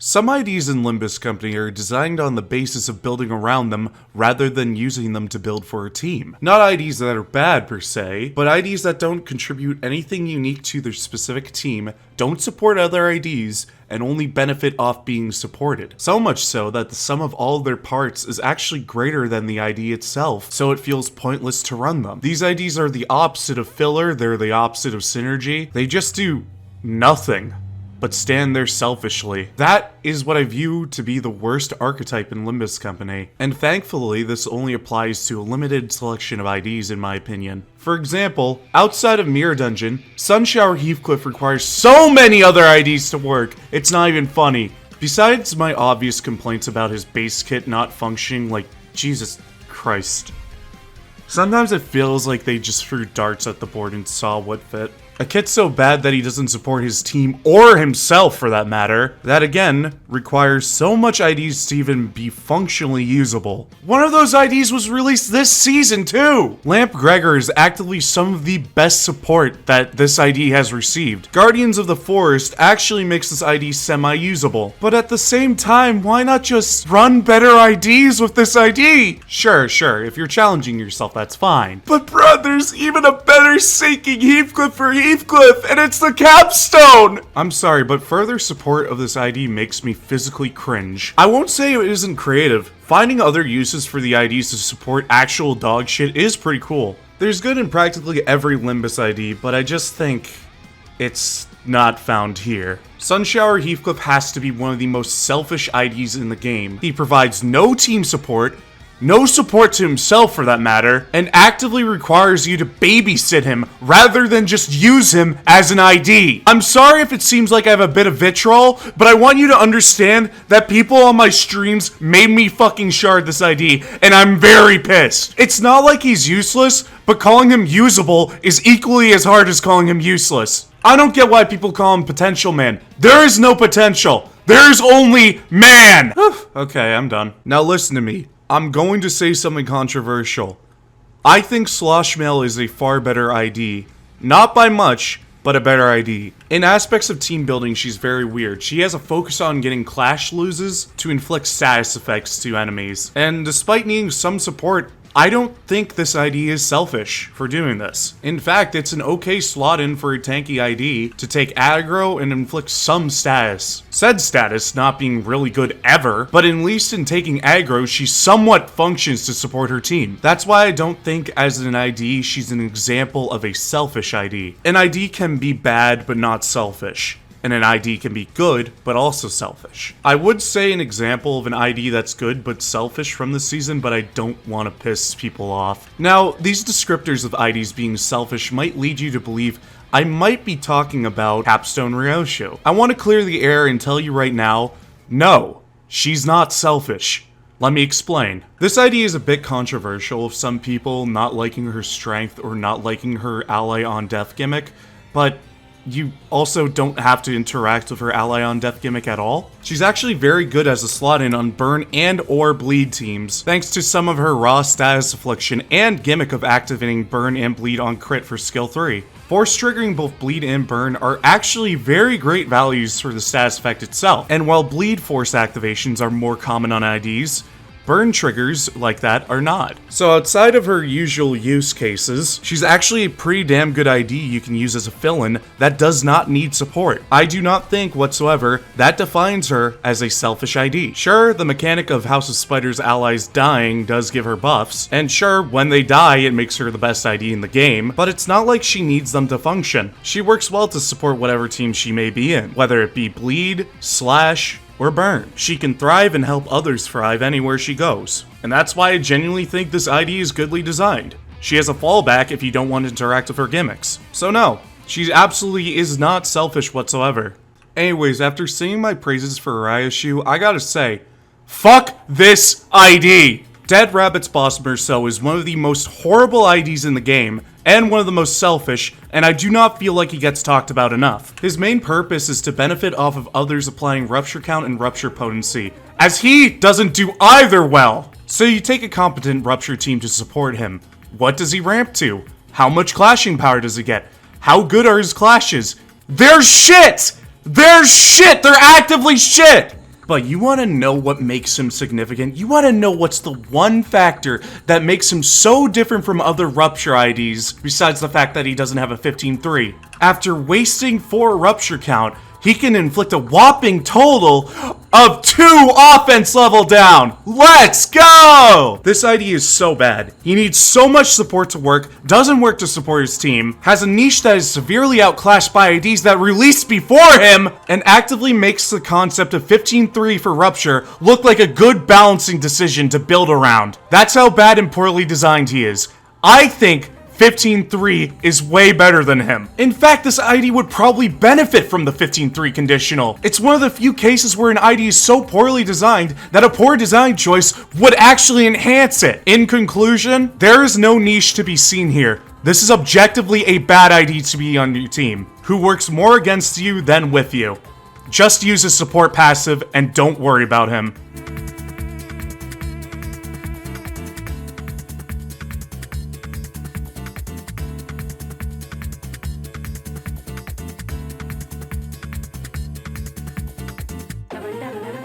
Some IDs in Limbus Company are designed on the basis of building around them rather than using them to build for a team. Not IDs that are bad per se, but IDs that don't contribute anything unique to their specific team, don't support other IDs, and only benefit off being supported. So much so that the sum of all of their parts is actually greater than the ID itself, so it feels pointless to run them. These IDs are the opposite of filler, they're the opposite of synergy. They just do nothing but stand there selfishly. That is what I view to be the worst archetype in Limbus Company, and thankfully this only applies to a limited selection of IDs in my opinion. For example, outside of Mirror Dungeon, Sunshower Heathcliff requires so many other IDs to work, it's not even funny. Besides my obvious complaints about his base kit not functioning, like, Jesus Christ. Sometimes it feels like they just threw darts at the board and saw what fit. A kit's so bad that he doesn't support his team, or himself for that matter, that again, requires so much IDs to even be functionally usable. One of those IDs was released this season too! Lamp Gregor is actively some of the best support that this ID has received. Guardians of the Forest actually makes this ID semi-usable. But at the same time, why not just run better IDs with this ID? Sure, if you're challenging yourself, that's fine. But bruh, there's even a better sinking Heathcliff for Heathcliff, and it's the capstone! I'm sorry, but further support of this ID makes me physically cringe. I won't say it isn't creative. Finding other uses for the IDs to support actual dog shit is pretty cool. There's good in practically every Limbus ID, but I just think it's not found here. Sunshower Heathcliff has to be one of the most selfish IDs in the game. He provides no team support, no support to himself for that matter, and actively requires you to babysit him rather than just use him as an ID. I'm sorry if it seems like I have a bit of vitriol, but I want you to understand that people on my streams made me fucking shard this ID, and I'm very pissed. It's not like he's useless, but calling him usable is equally as hard as calling him useless. I don't get why people call him Potential Man. There is no potential. There's only man. Okay, I'm done. Now listen to me. I'm going to say something controversial. I think Sloshmael is a far better ID. Not by much, but a better ID. In aspects of team building, she's very weird. She has a focus on getting clash loses to inflict status effects to enemies. And despite needing some support, I don't think this ID is selfish for doing this. In fact, it's an okay slot in for a tanky ID to take aggro and inflict some status. Said status not being really good ever, but at least in taking aggro, she somewhat functions to support her team. That's why I don't think as an ID, she's an example of a selfish ID. An ID can be bad, but not selfish. And an ID can be good, but also selfish. I would say an example of an ID that's good but selfish from this season, but I don't want to piss people off. Now, these descriptors of IDs being selfish might lead you to believe I might be talking about Capstone Arayashu. I want to clear the air and tell you right now, no, she's not selfish. Let me explain. This ID is a bit controversial of some people not liking her strength or not liking her ally on death gimmick, but you also don't have to interact with her ally on death gimmick at all. She's actually very good as a slot-in on burn and or bleed teams, thanks to some of her raw status affliction and gimmick of activating burn and bleed on crit for skill 3. Force triggering both bleed and burn are actually very great values for the status effect itself, and while bleed force activations are more common on IDs, burn triggers like that are not. So outside of her usual use cases, she's actually a pretty damn good ID you can use as a fill-in that does not need support. I do not think whatsoever that defines her as a selfish ID. Sure, the mechanic of House of Spider's allies dying does give her buffs, and sure, when they die it makes her the best ID in the game, but it's not like she needs them to function. She works well to support whatever team she may be in, whether it be bleed, slash, or burn. She can thrive and help others thrive anywhere she goes. And that's why I genuinely think this ID is goodly designed. She has a fallback if you don't want to interact with her gimmicks. So no, she absolutely is not selfish whatsoever. Anyways, after singing my praises for Arayashu, I gotta say, fuck this ID! Dead Rabbit's Boss Merceau is one of the most horrible IDs in the game, and one of the most selfish, and I do not feel like he gets talked about enough. His main purpose is to benefit off of others applying rupture count and rupture potency, as he doesn't do either well. So you take a competent rupture team to support him. What does he ramp to? How much clashing power does he get? How good are his clashes? They're shit! They're shit! They're actively shit! But you want to know what makes him significant? You want to know what's the one factor that makes him so different from other Rupture IDs, besides the fact that he doesn't have a 15-3. After wasting 4 Rupture count, he can inflict a whopping total of 2 offense level down. Let's go! This ID is so bad. He needs so much support to work, doesn't work to support his team, has a niche that is severely outclassed by IDs that released before him, and actively makes the concept of 15-3 for Rupture look like a good balancing decision to build around. That's how bad and poorly designed he is. I think 15-3 is way better than him. In fact, this ID would probably benefit from the 15-3 conditional. It's one of the few cases where an ID is so poorly designed that a poor design choice would actually enhance it. In conclusion, there is no niche to be seen here. This is objectively a bad ID to be on your team, who works more against you than with you. Just use his support passive and don't worry about him. Never, never, never.